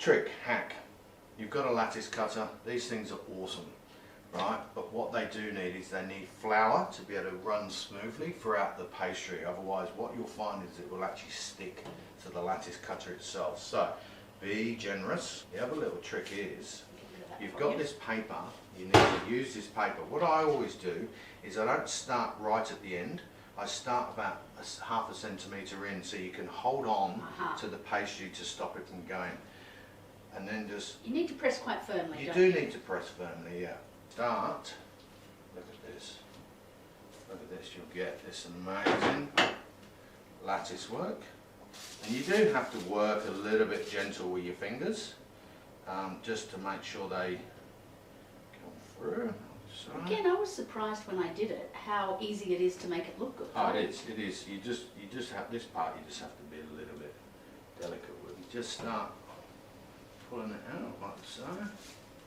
trick, hack. You've got a lattice cutter. These things are awesome, right? But what they do need is they need flour to be able to run smoothly throughout the pastry. Otherwise, what you'll find is it will actually stick to the lattice cutter itself. So, be generous. The other little trick is, you've got this paper, you need to use this paper. What I always do is I don't start right at the end. I start about half a centimetre in, so you can hold on to the pastry to stop it from going. And then just... You need to press quite firmly, You do need to press firmly, yeah. Start, look at this. Look at this, you'll get this amazing lattice work. And you do have to work a little bit gentle with your fingers, just to make sure they come through. So. Again, I was surprised when I did it how easy it is to make it look good. Oh, it is. You just have this part. You just have to be a little bit delicate with. You just start pulling it out like so.